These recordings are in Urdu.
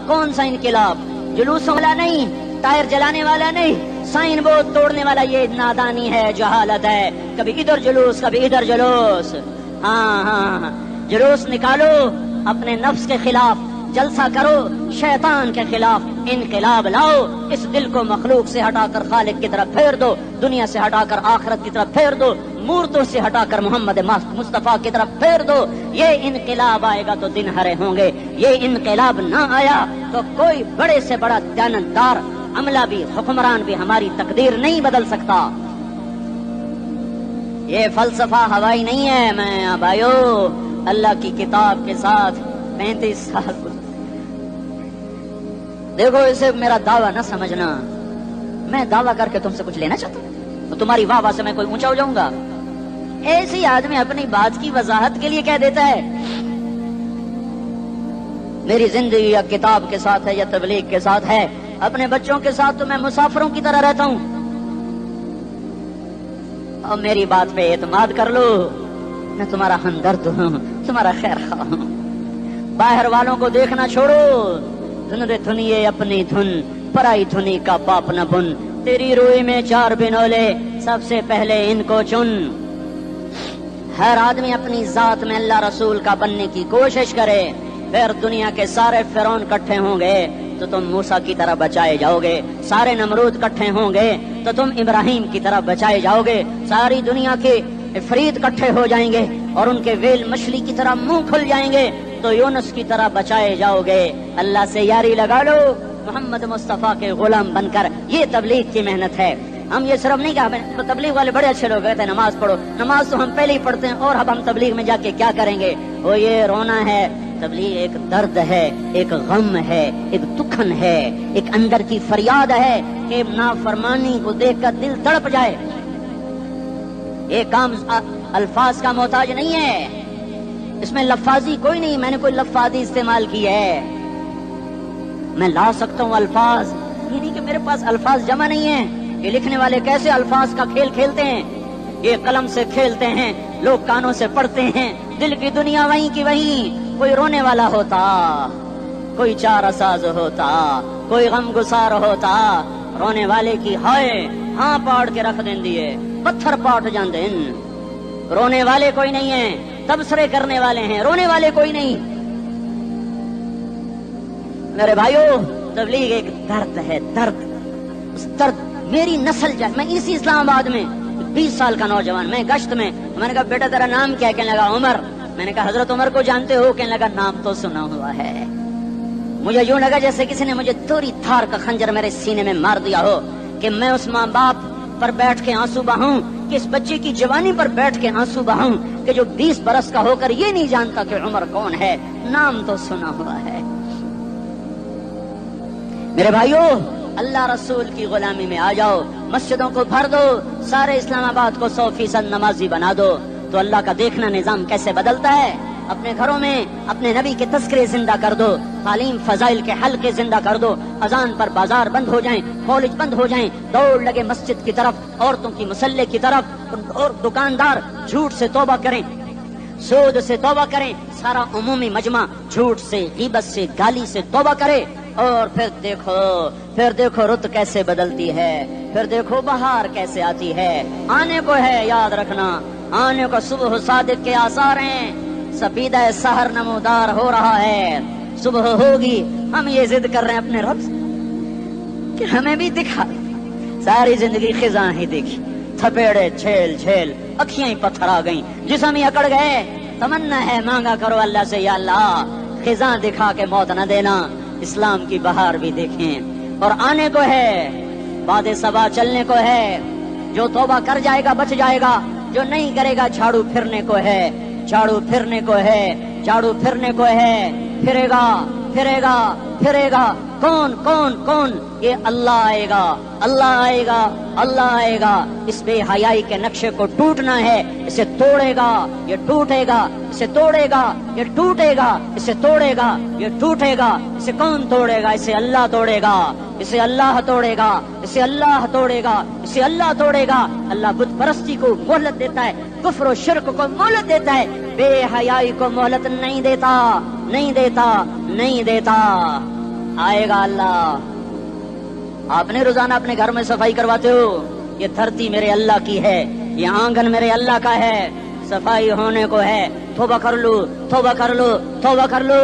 کون سا انقلاب؟ جلوسوں والا نہیں، ٹائر جلانے والا نہیں، سائن بورڈ توڑنے والا یہ نادانی ہے، جہالت ہے. کبھی ادھر جلوس کبھی ادھر جلوس. ہاں جلوس نکالو اپنے نفس کے خلاف، جلسہ کرو شیطان کے خلاف، انقلاب لاؤ. اس دل کو مخلوق سے ہٹا کر خالق کی طرف پھیر دو، دنیا سے ہٹا کر آخرت کی طرف پھیر دو، مورتوں سے ہٹا کر محمد مصطفیٰ کی طرف پھیر دو. یہ انقلاب آئے گا تو دن ہرے ہوں گے. یہ انقلاب نہ آیا تو کوئی بڑے سے بڑا دیانتدار عملہ بھی، حکمران بھی ہماری تقدیر نہیں بدل سکتا. یہ فلسفہ ہوائی نہیں ہے. میں بھائیو اللہ کی کتاب کے ساتھ 35 سال دیکھو، اسے میرا دعویٰ نہ سمجھنا. میں دعویٰ کر کے تم سے کچھ لینا چاہتا ہوں تو تمہاری واہ واہ سے میں کوئی اونچا ہو جاؤں گا؟ ایسی آدمی اپنی بات کی وضاحت کے لیے کہہ دیتا ہے میری زندگی یا کتاب کے ساتھ ہے یا تبلیغ کے ساتھ ہے. اپنے بچوں کے ساتھ تو میں مسافروں کی طرح رہتا ہوں. اور میری بات پہ اعتماد کر لو، میں تمہارا ہمدرد ہوں، تمہارا خیر خواہ ہوں. باہر والوں کو دیکھنا چھوڑو. دھن رے دھنیے اپنی دھن، پرائی دھنی کا باپ نہ بن. تیری روئی میں 4 بنولے، سب سے پہلے ان کو چن. ہر آدمی اپنی ذات میں اللہ رسول کا بننے کی کوشش کرے. پھر دنیا کے سارے فرعون اکٹھے ہوں گے تو تم موسیٰ کی طرح بچائے جاؤ گے. سارے نمرود اکٹھے ہوں گے تو تم ابراہیم کی طرح بچائے جاؤ گے. ساری دنیا کے عفریت اکٹھے ہو جائیں گے اور ان کے ویل مچھلی کی طرح منہ کھل جائیں گے تو یونس کی طرح بچائے جاؤ گے. اللہ سے یاری لگا لو محمد مصطفیٰ کے غلام بن کر. یہ تبلیغ کی محنت ہے. ہم یہ صرف نہیں کہا تبلیغ والے بڑے اچھے لوگ کہتے ہیں نماز پڑھو. نماز تو ہم پہلے ہی پڑھتے ہیں اور اب ہم تبلیغ میں جا کے کیا کریں گے؟ وہ یہ رونا ہے. تبلیغ ایک درد ہے، ایک غم ہے، ایک دکھن ہے، ایک اندر کی فریاد ہے کہ نافرمانی کو دیکھ کر دل تڑپ جائے. یہ کام الفاظ کا محتاج نہیں ہے، اس میں لفاظی کوئی نہیں. میں نے کوئی لفاظی استعمال کی ہے. میں لا سکتا ہوں الفاظ، یہ نہیں کہ میرے پاس الفاظ جمع نہیں ہیں. یہ لکھنے والے کیسے الفاظ کا کھیل کھیلتے ہیں. یہ قلم سے کھیلتے ہیں، لوگ کانوں سے پڑھتے ہیں. دل کی دنیا وہیں کی وہیں. کوئی رونے والا ہوتا، کوئی چارہ ساز ہوتا، کوئی غم گسار ہوتا. رونے والے کی ہائے ہاں پاڑ کے رکھ دیں دیے، پتھر پاٹ جان دیں. رونے والے کوئی نہیں ہیں، تبصرے کرنے والے ہیں، رونے والے کوئی نہیں. میرے بھائیو تبلیغ ایک درد ہے، درد. اس درد میری نسل جائے. میں اسی اسلام آباد میں 20 سال کا نوجوان، میں گشت میں نے کہا بیٹا تیرا نام کیا؟ کہنے لگا عمر. میں نے کہا حضرت عمر کو جانتے ہو؟ کہنے لگا نام تو سنا ہوا ہے. مجھے یوں لگا جیسے کسی نے مجھے توری تھار کا خنجر میرے سینے میں مار دیا ہو کہ میں اس ماں باپ پر بیٹھ کے آنسو بہاؤں، کہ اس بچے کی جوانی پر بیٹھ کے آنسو بہاؤں کہ جو 20 برس کا ہو کر یہ نہیں جانتا کہ عمر کون ہے. نام تو سنا ہوا ہے. میرے بھائیو اللہ رسول کی غلامی میں آ جاؤ. مسجدوں کو بھر دو، سارے اسلام آباد کو 100% نمازی بنا دو تو اللہ کا دیکھنا نظام کیسے بدلتا ہے. اپنے گھروں میں اپنے نبی کے تذکرے زندہ کر دو، تعلیم فضائل کے حلقے زندہ کر دو. اذان پر بازار بند ہو جائیں، کالج بند ہو جائیں، دوڑ لگے مسجد کی طرف، عورتوں کی مسلح کی طرف. اور دکاندار جھوٹ سے توبہ کریں، سود سے توبہ کریں. سارا عمومی مجمع جھوٹ سے، غیبت سے، گالی سے توبہ کرے. اور پھر دیکھو رت کیسے بدلتی ہے. پھر دیکھو بہار کیسے آتی ہے. آنے کو ہے، یاد رکھنا آنے کو. صبح صادق کے آثار ہیں، سفیدہ سحر نمودار ہو رہا ہے. صبح ہوگی. ہم یہ ضد کر رہے ہیں اپنے رب کہ ہمیں بھی دکھا. ساری زندگی خزاں ہی دیکھی، تھپیڑے جھیل جھیل، اکھیاں ہی پتھر آ گئیں، جسم ہی اکڑ گئے. تمنا ہے مانگا کرو اللہ سے، یا اللہ خزاں دکھا کے موت نہ دینا. اسلام کی بہار بھی دیکھیں. اور آنے کو ہے، باد صبا چلنے کو ہے. جو توبہ کر جائے گا بچ جائے گا، جو نہیں کرے گا جھاڑو پھرنے کو ہے. جھاڑو پھرنے کو ہے، جھاڑو پھرنے کو ہے. پھرے گا پھرے گا پھرے گا. کون کون کون؟ یہ اللہ آئے گا، اللہ آئے گا، اللہ آئے گا. اس بے حیائی کے نقشے کو ٹوٹنا ہے. اسے توڑے گا یہ ٹوٹے گا، اسے توڑے گا یہ ٹوٹے گا، اسے توڑے گا یہ ٹوٹے گا. اسے کون توڑے گا؟ اسے اللہ توڑے گا، اسے اللہ توڑے گا، اسے اللہ توڑے گا، اسے اللہ توڑے گا. اللہ بت پرستی کو مہلت دیتا ہے، کفر و شرک کو مہلت دیتا ہے، بے حیائی کو مہلت نہیں دیتا، نہیں دیتا، نہیں دیتا. آئے گا اللہ. آپ نے روزانہ اپنے گھر میں صفائی کرواتے ہو. یہ دھرتی میرے اللہ کی ہے, یہ آنگن میرے اللہ کا ہے, صفائی ہونے کو ہے. توبہ کر لو, توبہ کر لو, توبہ کر لو.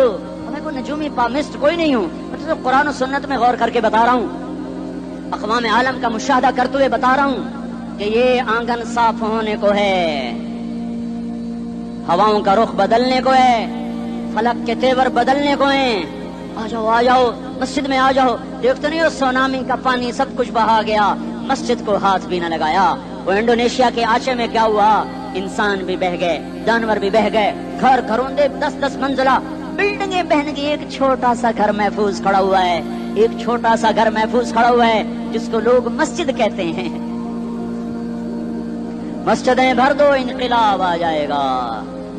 میں کوئی نجومی پامسٹ کوئی نہیں ہوں, میں تو قرآن و سنت میں غور کر کے بتا رہا ہوں, اقوام عالم کا مشاہدہ کرتے ہوئے بتا رہا ہوں کہ یہ آنگن صاف ہونے کو ہے, ہواؤں کا رخ بدلنے کو ہے, فلک کے تیور بدلنے کو ہیں. آ جاؤ, آ جاؤ, مسجد میں آ جاؤ. دیکھتے نہیں ہو سونامی کا پانی سب کچھ بہا گیا, مسجد کو ہاتھ بھی نہ لگایا. وہ انڈونیشیا کے آچے میں کیا ہوا, انسان بھی بہ گئے, جانور بھی بہ گئے, گھر گھروندے 10-10 منزلہ بلڈنگیں بہن گئی. ایک چھوٹا سا گھر محفوظ کھڑا ہوا ہے, ایک چھوٹا سا گھر محفوظ کھڑا ہوا ہے جس کو لوگ مسجد کہتے ہیں. مسجدیں بھر دو, انقلاب آ جائے گا.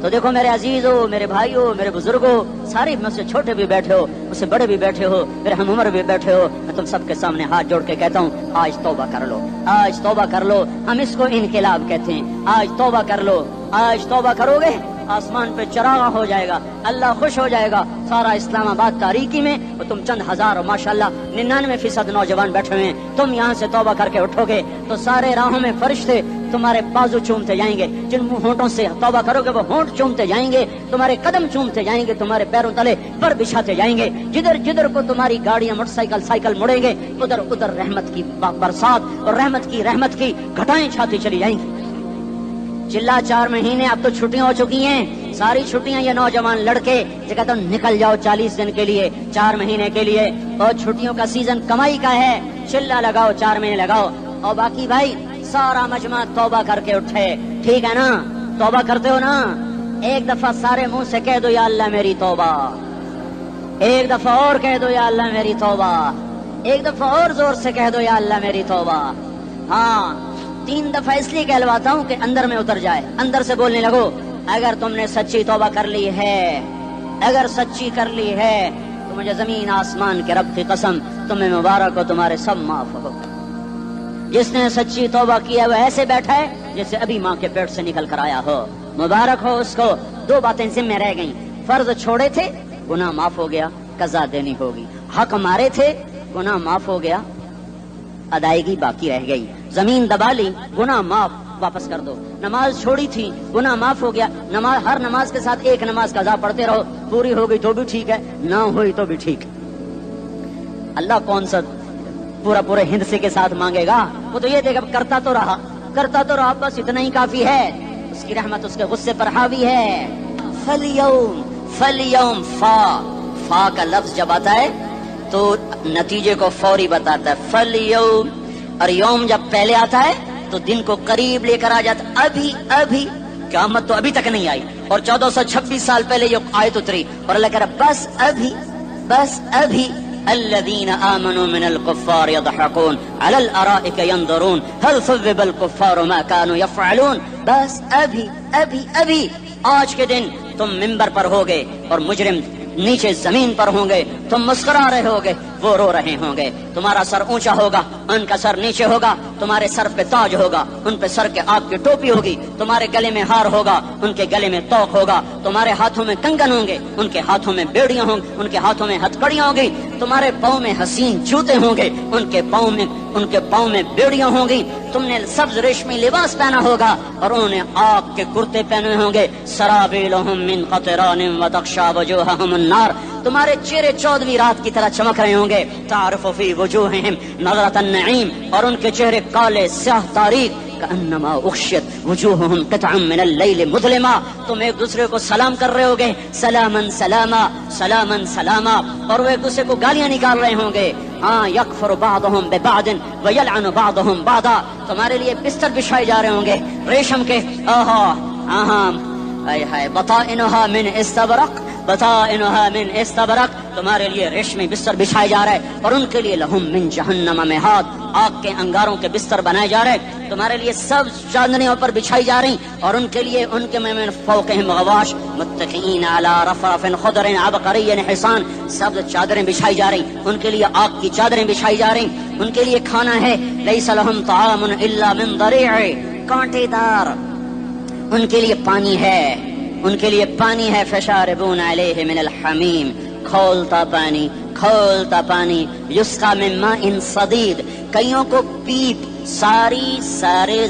تو دیکھو میرے عزیزو, میرے بھائیو, میرے بزرگو, سارے مجھ سے چھوٹے بھی بیٹھے ہو, مجھ سے بڑے بھی بیٹھے ہو, میرے ہم عمر بھی بیٹھے ہو, میں تم سب کے سامنے ہاتھ جوڑ کے کہتا ہوں آج توبہ کر لو, آج توبہ کر لو. ہم اس کو انقلاب کہتے ہیں. آج توبہ کر لو. آج توبہ کرو گے آسمان پہ چراغا ہو جائے گا, اللہ خوش ہو جائے گا. سارا اسلام آباد تاریکی میں اور تم چند ہزار, ماشاءاللہ 99% نوجوان بیٹھے ہوئے ہیں. تم یہاں سے توبہ کر کے اٹھو گے تو سارے راہوں میں فرشتے تمہارے بازو چومتے جائیں گے. جن ہونٹوں سے توبہ کرو گے وہ ہونٹ چومتے جائیں گے, تمہارے قدم چومتے جائیں گے, تمہارے پیروں تلے پر بچھاتے جائیں گے. جدھر جدھر کو تمہاری گاڑیاں, موٹر سائیکل مڑیں گے, ادھر ادھر رحمت کی برسات اور رحمت کی گھٹائیں چھاتی چلی جائیں گی. چلا 4 مہینے, اب تو چھٹیاں ہو چکی ہیں, ساری چھٹیاں یہ نوجوان لڑکے جو کہتے ہیں نکل جاؤ 40 دن کے لیے, 4 مہینے کے لیے, اور چھٹیوں کا سیزن کمائی کا ہے, چلا لگاؤ, 4 مہینے لگاؤ. اور باقی بھائی سارا مجمع توبہ کر کے اٹھے, ٹھیک ہے نا؟ توبہ کرتے ہو نا؟ ایک دفعہ سارے منہ سے کہہ دو یا اللہ میری توبہ, ایک دفعہ اور کہہ دو یا اللہ میری توبہ, ایک دفعہ اور زور سے کہہ دو یا اللہ میری توبہ. ہاں 3 دفعہ اس لیے کہلواتا ہوں کہ اندر میں اتر جائے, اندر سے بولنے لگو. اگر تم نے سچی توبہ کر لی ہے, اگر سچی کر لی ہے تو مجھے زمین آسمان کے رب کی قسم تمہیں مبارک ہو, تمہارے سب معاف ہو. جس نے سچی توبہ کیا وہ ایسے بیٹھا ہے جیسے ابھی ماں کے پیٹ سے نکل کر آیا ہو, مبارک ہو اس کو. 2 باتیں ذمہ رہ گئیں, فرض چھوڑے تھے, گناہ معاف ہو گیا, قضا دینی ہوگی. حق مارے تھے, گناہ معاف ہو گیا, ادائیگی باقی رہ گئی. زمین دبا لی, گناہ معاف, واپس کر دو. نماز چھوڑی تھی, گناہ معاف ہو گیا. نماز, ہر نماز کے ساتھ ایک نماز قضا پڑھتے رہو, پوری ہو گئی تو بھی ٹھیک ہے, نہ ہوئی تو بھی ٹھیک. اللہ کون سا پورے ہندسے کے ساتھ مانگے گا؟ وہ تو یہ دیکھا کرتا تو رہا, بس اتنا ہی کافی ہے. اس کی رحمت اس کے غصے پر حاوی ہے. فلیوم فا کا لفظ جب آتا ہے تو نتیجے کو فوری بتاتا ہے. فلیوم, اور یوم جب پہلے آتا ہے تو دن کو قریب لے کر آ جاتا. ابھی قیامت تو ابھی تک نہیں آئی, اور 1426 سال پہلے یہ آیت اتری, اور اللہ کہہ رہا بس ابھی الذين آمنوا من الكفار يضحكون على الارائك ينظرون هل ثوب الكفار ما كانوا يفعلون. بس ابھی آج کے دن تم منبر پر ہوگے اور مجرم نیچے زمین پر ہوں گے, تم مسکرا رہے ہوگے, وہ رو رہے ہوں گے. تمہارا سر اونچا ہوگا, ان کا سر نیچے ہوگا. تمہارے سر پہ تاج ہوگا, ان پہ سر کے آگ کی ٹوپی ہوگی. تمہارے گلے میں ہار ہوگا, ان کے گلے میں توق ہوگا. تمہارے ہاتھوں میں کنگن ہوں گے, ان کے ہاتھوں میں بیڑیاں ہوں گی, ان کے ہاتھوں میں ہتھکڑیاں ہوں گی. تمہارے پاؤں میں حسین جوتے ہوں گے, ان کے پاؤں میں بیڑیاں ہوں گی. تم نے سبز ریشمی لباس پہنا ہوگا اور انہوں نے آگ کے کرتے پہنے ہوں گے. سرابیلہم من قطران وتغشی وجوہہم النار. تمہارے چہرے 14ویں رات کی طرح چمک رہے ہوں گے. تعرف فی وجوہہم نظرۃ النعیم, اور ان کے چہرے کالے سیاہ تاریک. کأنما اغشیت وجوہہم قطعا من اللیل مظلما. تم ایک دوسرے کو سلام کر رہے ہوگے, سلامن سلاما سلامن سلاما, اور وہ ایک دوسرے کو گالیاں نکال رہے ہوں گے. ہاں یکفر بعضهم ببعض ویلعن بعضهم بعضا. تمہارے لیے بستر بچھائے جا رہے ہوں گے ریشم کے. بطائنها من استبرق, تمہارے لیے ریشمی بستر بچھائے جا رہے, اور ان کے لیے لہم من جہنم مہاد, آگ کے انگاروں کے بستر بنائے جا رہے. تمہارے لیے سب چادریں پر بچھائی جا رہی, اور ان کے لیے ان کے من فوقہم غواش متکئین علی رفرف خضر عبقری حصان. سب چادریں بچھائی جا رہی, ان کے لیے آگ کی چادریں بچھائی جا رہی. ان کے لیے کھانا ہے لیس لہم طعام الا من ضریع, کانٹے دار. ان کے لیے پانی ہے, فشاربون علیہ من الحمیم, کھولتا کھولتا پانی، یسقا من ماء صدید، کئیوں کو پیپ، سارے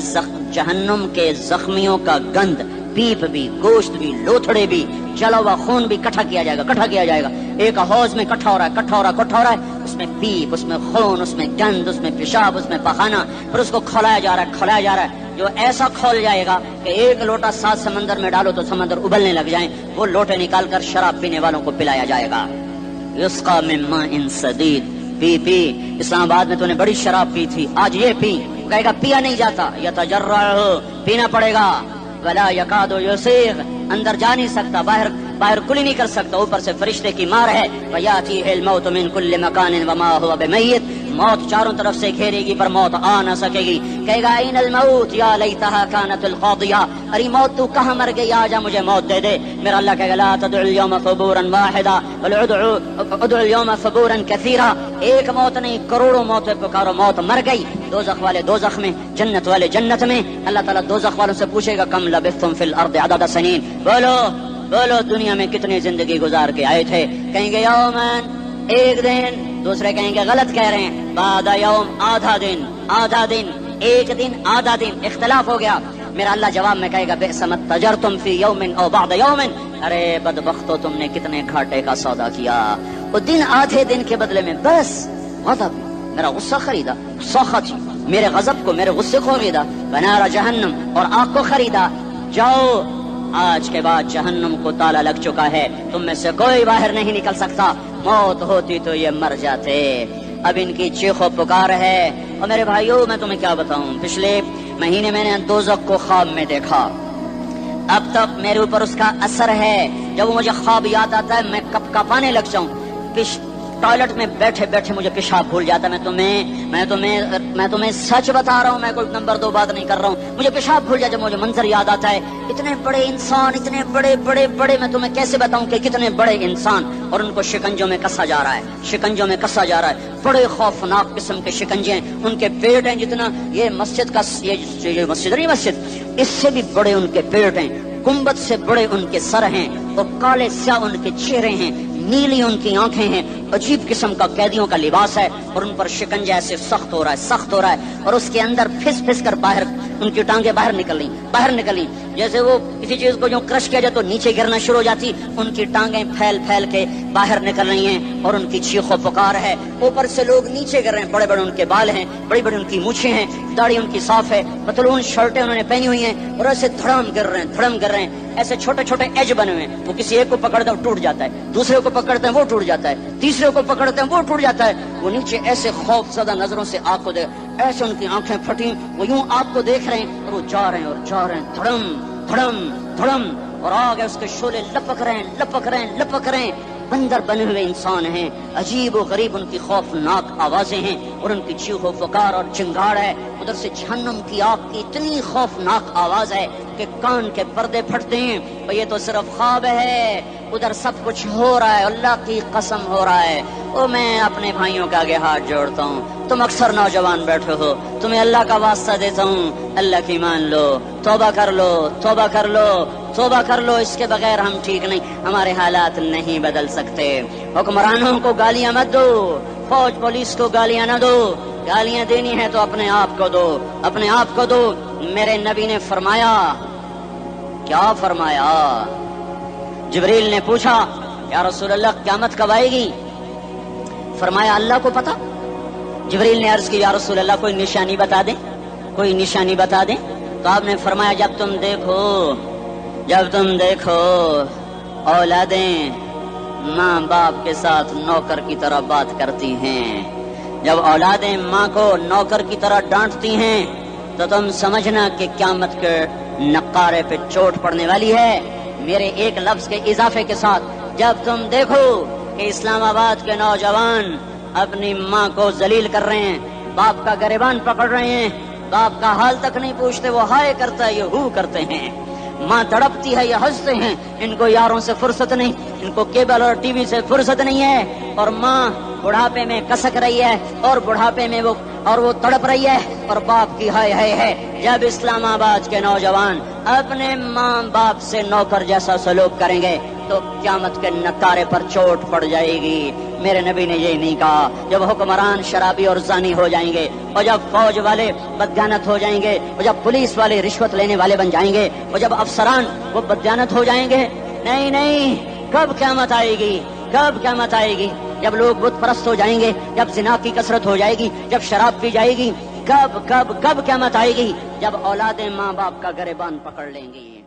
جہنم کے زخمیوں کا گند، پیپ بھی، گوشت بھی، لوتھڑے بھی، جلا ہوا خون بھی اکٹھا کیا جائے گا، ایک حوض میں اکٹھا ہو رہا ہے، اس میں پیپ، اس میں خون، اس میں گند، اس میں پیشاب، اس میں پخانہ، پھر اس کو کھولایا جا رہا ہے، جو ایسا کھول جائے گا کہ ایک لوٹا 7 سمندر میں ڈالو تو سمندر ابلنے لگ جائیں، وہ لوٹے نکال کر شراب پینے والوں کو پلایا جائے گا۔ یسقا من ماء صدید، پی اسلام آباد میں تو نے بڑی شراب پی تھی، آج یہ پی، کہے گا پیا نہیں جاتا، یتجرعہ، پینا پڑے گا، ولا یکاد یسیغ، اندر جا نہیں سکتا، باہر کلی نہیں کر سکتا، اوپر سے فرشتے کی مار ہے، ویاتیہ الموت من کل مکان وما هو بمیت، موت چاروں طرف سے گھیرے گی پر موت آ نہ سکے گی، کہے گا این الموت یا لیتہا کانت القاضیہ، ارے موت تو کہاں مر گئی، آجا مجھے موت دے دے۔ میرا اللہ کہے گا لا تدعو اليوم ثبورا واحدا بل ادعو اليوم ثبورا کثیرا، ایک موت نہیں کروڑوں موتیں پکارو، موت مر گئی، دوزخ والے دوزخ میں، جنت والے جنت میں، اللہ تعالیٰ دوزخ والوں سے پوچھے گا کم لبثتم فی الارض عدد سنین، بولو دنیا میں کتنی زندگی گزار کے آئے تھے، کہیں گے یومن، ایک دن، دوسرے کہیں گے غلط کہہ رہے ہیں، بعد یوم، آدھا دن، ایک دن، آدھا دن، اختلاف ہو گیا۔ میرا اللہ جواب میں کہے گا بئس ما تجرتم فی یوم او بعد یوم، ارے بدبختو تم نے کتنے گھاٹے کا سودا کیا، وہ دن آدھے دن کے بدلے میں بس غضب، میرا غصہ خریدا، سخط، میرے غضب کو، میرے غصے کو خریدا، بنار جہنم، اور آگ کو خریدا، جاؤ آج کے بعد جہنم کو تالا لگ چکا ہے، تم میں سے کوئی باہر نہیں نکل سکتا، موت ہوتی تو یہ مر جاتے۔ اب ان کی چیخ و پکار ہے، اور میرے بھائیوں میں تمہیں کیا بتاؤں، پچھلے مہینے میں نے دوزخ کو خواب میں دیکھا، اب تک میرے اوپر اس کا اثر ہے، جب وہ مجھے خواب یاد آتا ہے میں کپ کپانے لگ جاؤں، ٹوائلٹ میں بیٹھے بیٹھے مجھے پیشاب بھول جاتا ہے، میں تمہیں سچ بتا رہا ہوں، میں کوئی نمبر 2 بات نہیں کر رہا ہوں، مجھے پیشاب بھول جاتا ہے، مجھے منظر یاد آتا ہے، اتنے بڑے انسان، اتنے بڑے میں تمہیں کیسے بتاؤں کہ کتنے بڑے انسان، اور ان کو شکنجوں میں کسا جا رہا ہے، بڑے خوفناک قسم کے شکنجے ہیں، ان کے پیٹ ہیں جتنا یہ مسجد کا، یہ مسجد نہیں، مسجد اس سے بھی بڑے ان کے پیٹ ہیں، گنبد سے بڑے ان کے سر ہیں، اور کالے سیاہ ان کے چہرے ہیں، نیلی ان کی آنکھیں ہیں، عجیب قسم کا قیدیوں کا لباس ہے، اور ان پر شکنجہ ایسے سخت ہو رہا ہے، اور اس کے اندر پھس کر باہر ان کی ٹانگیں باہر نکل لی، جیسے وہ کسی چیز کو جو کرش کیا جائے تو نیچے گرنا شروع ہو جاتی، ان کی ٹانگیں پھیل کے باہر نکل رہی ہیں، اور ان کی چیخ و پکار ہے، اوپر سے لوگ نیچے گر رہے ہیں، بڑے ان کے بال ہیں، بڑی ان کی مونچھیں ہیں، داڑھی ان کی صاف ہے، پتلون شرٹیں انہوں نے پہنی ہوئی ہیں، اور ایسے دھڑم گر رہے ہیں، ایسے چھوٹے ایج بنے ہوئے ہیں، وہ کسی ایک کو پکڑتا ہے وہ ٹوٹ جاتا ہے، دوسرے کو پکڑتے ہیں وہ ٹوٹ جاتا ہے، تیسرے کو پکڑتے ہیں وہ ٹوٹ جاتا ہے، وہ نیچے ایسے خوف زدہ نظروں سے آگ کو دیکھ، ایسے ان کی آنکھیں پھٹی، وہ یوں آگ کو دیکھ رہے ہیں، اور وہ جا رہے ہیں، دھڑم، اور آگے اس کے شعلے لپک رہے ہیں، بندر بنے ہوئے انسان ہیں، عجیب و غریب ان کی خوفناک آوازیں ہیں، اور ان کی چیخ و پکار اور چنگاڑ ہے، ادھر سے جہنم کی آگ کی اتنی خوفناک آواز ہے کہ کان کے پردے پھٹتے ہیں، اور یہ تو صرف خواب ہے، ادھر سب کچھ ہو رہا ہے، اللہ کی قسم ہو رہا ہے۔ اور میں اپنے بھائیوں کے آگے ہاتھ جوڑتا ہوں، تم اکثر نوجوان بیٹھے ہو، تمہیں اللہ کا واسطہ دیتا ہوں، اللہ کی مان لو، توبہ کر لو، اس کے بغیر ہم ٹھیک نہیں، ہمارے حالات نہیں بدل سکتے۔ حکمرانوں کو گالیاں مت دو، فوج پولیس کو گالیاں نہ دو، گالیاں دینی ہے تو اپنے آپ کو دو۔ میرے نبی نے فرمایا، کیا فرمایا؟ جبریل نے پوچھا یا رسول اللہ قیامت کب آئے گی؟ فرمایا اللہ کو پتا۔ جبریل نے عرض کی یا رسول اللہ کوئی نشانی بتا دیں، تو آپ نے فرمایا جب تم دیکھو اولادیں ماں باپ کے ساتھ نوکر کی طرح بات کرتی ہیں، جب اولادیں ماں کو نوکر کی طرح ڈانٹتی ہیں، تو تم سمجھنا کہ قیامت کے نقارے پہ چوٹ پڑنے والی ہے۔ میرے ایک لفظ کے اضافے کے ساتھ، جب تم دیکھو کہ اسلام آباد کے نوجوان اپنی ماں کو ذلیل کر رہے ہیں، باپ کا گریبان پکڑ رہے ہیں، باپ کا حال تک نہیں پوچھتے، وہ ہائے کرتا ہے یہ ہو کرتے ہیں، ماں تڑپتی ہے یہ ہنستے ہیں، ان کو یاروں سے فرصت نہیں، ان کو کیبل اور ٹی وی سے فرصت نہیں ہے، اور ماں بڑھاپے میں کسک رہی ہے، اور بڑھاپے میں وہ تڑپ رہی ہے، اور باپ کی ہائے ہے۔ جب اسلام آباد کے نوجوان اپنے ماں باپ سے نوکر جیسا سلوک کریں گے، تو قیامت کے نکارے پر چوٹ پڑ جائے گی۔ میرے نبی نے یہ نہیں کہا جب حکمران شرابی اور زانی ہو جائیں گے، اور جب فوج والے بددیانت ہو جائیں گے، اور جب پولیس والے رشوت لینے والے بن جائیں گے، اور جب افسران وہ بددیانت ہو جائیں گے، نہیں نہیں، کب قیامت آئے گی؟ کب قیامت آئے گی؟ جب لوگ بت پرست ہو جائیں گے، جب زنا کی کثرت ہو جائے گی، جب شراب پی جائے گی، کب قیامت آئے گی؟ جب اولادیں ماں باپ کا گریبان پکڑ لیں گی۔